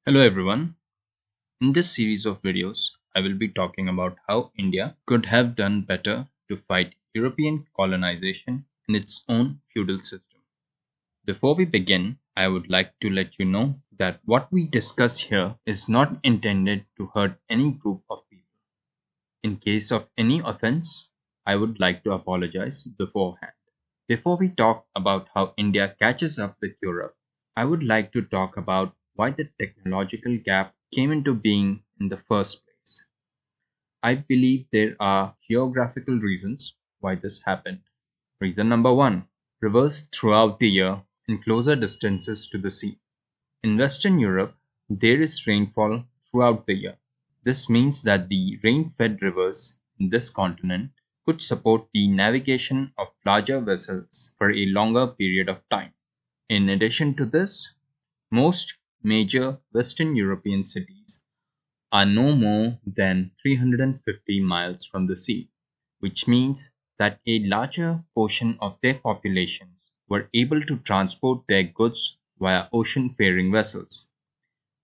Hello everyone. In this series of videos, I will be talking about how India could have done better to fight European colonization in its own feudal system. Before we begin, I would like to let you know that what we discuss here is not intended to hurt any group of people. In case of any offense, I would like to apologize beforehand. Before we talk about how India catches up with Europe, I would like to talk about why the technological gap came into being in the first place. I believe there are geographical reasons why this happened. Reason number one: rivers throughout the year in closer distances to the sea. In Western Europe, there is rainfall throughout the year. This means that the rain-fed rivers in this continent could support the navigation of larger vessels for a longer period of time. In addition to this, most major Western European cities are no more than 350 miles from the sea, which means that a larger portion of their populations were able to transport their goods via ocean-faring vessels,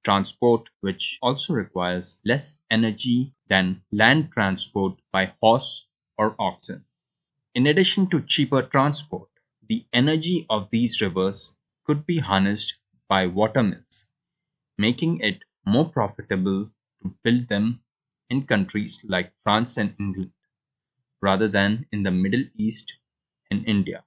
transport which also requires less energy than land transport by horse or oxen. In addition to cheaper transport, the energy of these rivers could be harnessed by watermills, making it more profitable to build them in countries like France and England rather than in the Middle East and India.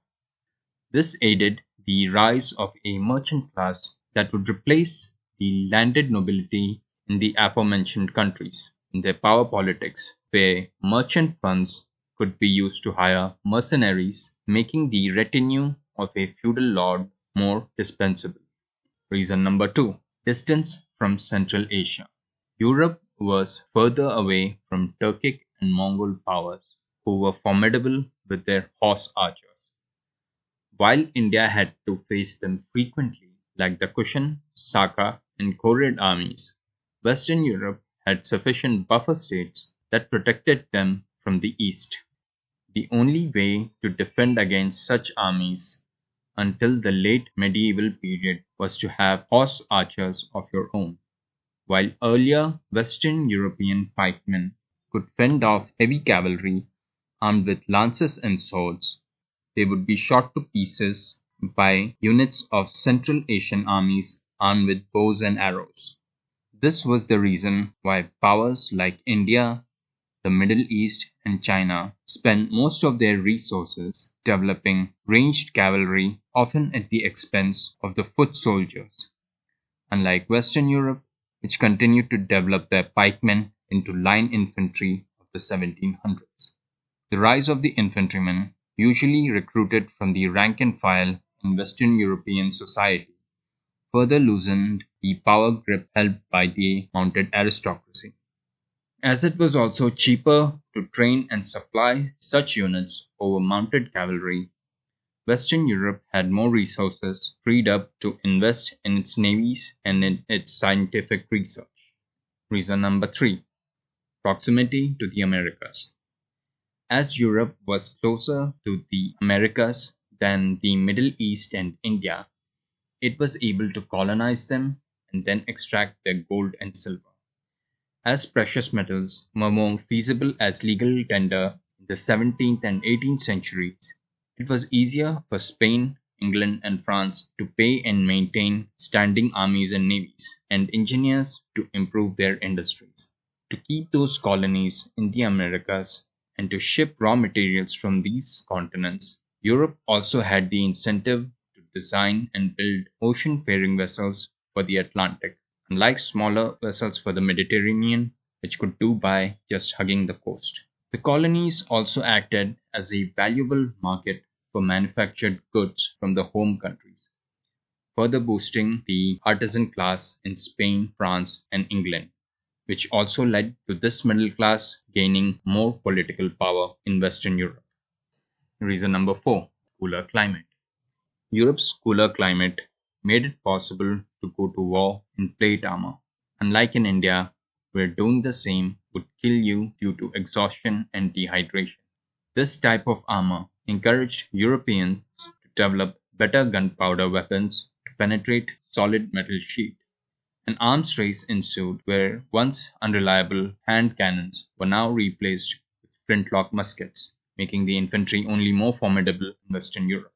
This aided the rise of a merchant class that would replace the landed nobility in the aforementioned countries in their power politics, where merchant funds could be used to hire mercenaries, making the retinue of a feudal lord more dispensable. Reason number two: distance from Central Asia. Europe was further away from Turkic and Mongol powers, who were formidable with their horse archers, while India had to face them frequently, like the Kushan, Saka, and Khorid armies. Western Europe had sufficient buffer states that protected them from the east. The only way to defend against such armies until the late medieval period was to have horse archers of your own. While earlier Western European pikemen could fend off heavy cavalry armed with lances and swords, they would be shot to pieces by units of Central Asian armies armed with bows and arrows. This was the reason why powers like India, the Middle East, and China spent most of their resources developing ranged cavalry, often at the expense of the foot soldiers, unlike Western Europe, which continued to develop their pikemen into line infantry of the 1700s. The rise of the infantrymen, usually recruited from the rank and file in Western European society, further loosened the power grip held by the mounted aristocracy. As it was also cheaper to train and supply such units over mounted cavalry, Western Europe had more resources freed up to invest in its navies and in its scientific research. Reason number three: proximity to the Americas. As Europe was closer to the Americas than the Middle East and India, it was able to colonize them and then extract their gold and silver. As precious metals were more feasible as legal tender in the 17th and 18th centuries, it was easier for Spain, England, and France to pay and maintain standing armies and navies, and engineers to improve their industries. To keep those colonies in the Americas and to ship raw materials from these continents, Europe also had the incentive to design and build ocean-faring vessels for the Atlantic, unlike smaller vessels for the Mediterranean, which could do by just hugging the coast. The colonies also acted as a valuable market for manufactured goods from the home countries, further boosting the artisan class in Spain, France, and England, which also led to this middle class gaining more political power in Western Europe. Reason number four: cooler climate. Europe's cooler climate made it possible to go to war in plate armor. Unlike in India, where doing the same would kill you due to exhaustion and dehydration. This type of armor encouraged Europeans to develop better gunpowder weapons to penetrate solid metal sheet, An arms race ensued where once unreliable hand cannons were now replaced with flintlock muskets, making the infantry only more formidable in Western Europe.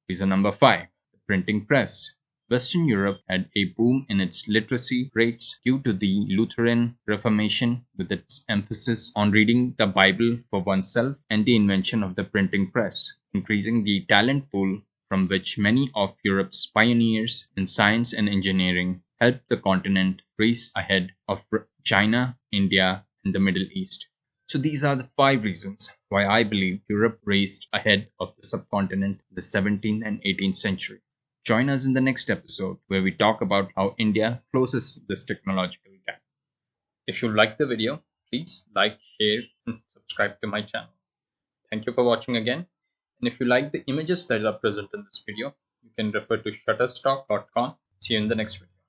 Reason number 5: the printing press. Western Europe had a boom in its literacy rates due to the Lutheran Reformation, with its emphasis on reading the Bible for oneself and the invention of the printing press, increasing the talent pool from which many of Europe's pioneers in science and engineering helped the continent race ahead of China, India, and the Middle East. So these are the 5 reasons why I believe Europe raced ahead of the subcontinent in the 17th and 18th century. Join us in the next episode where we talk about how India closes this technological gap. If you liked the video, please like, share, and subscribe to my channel. Thank you for watching again. And if you like the images that are present in this video, you can refer to shutterstock.com. See you in the next video.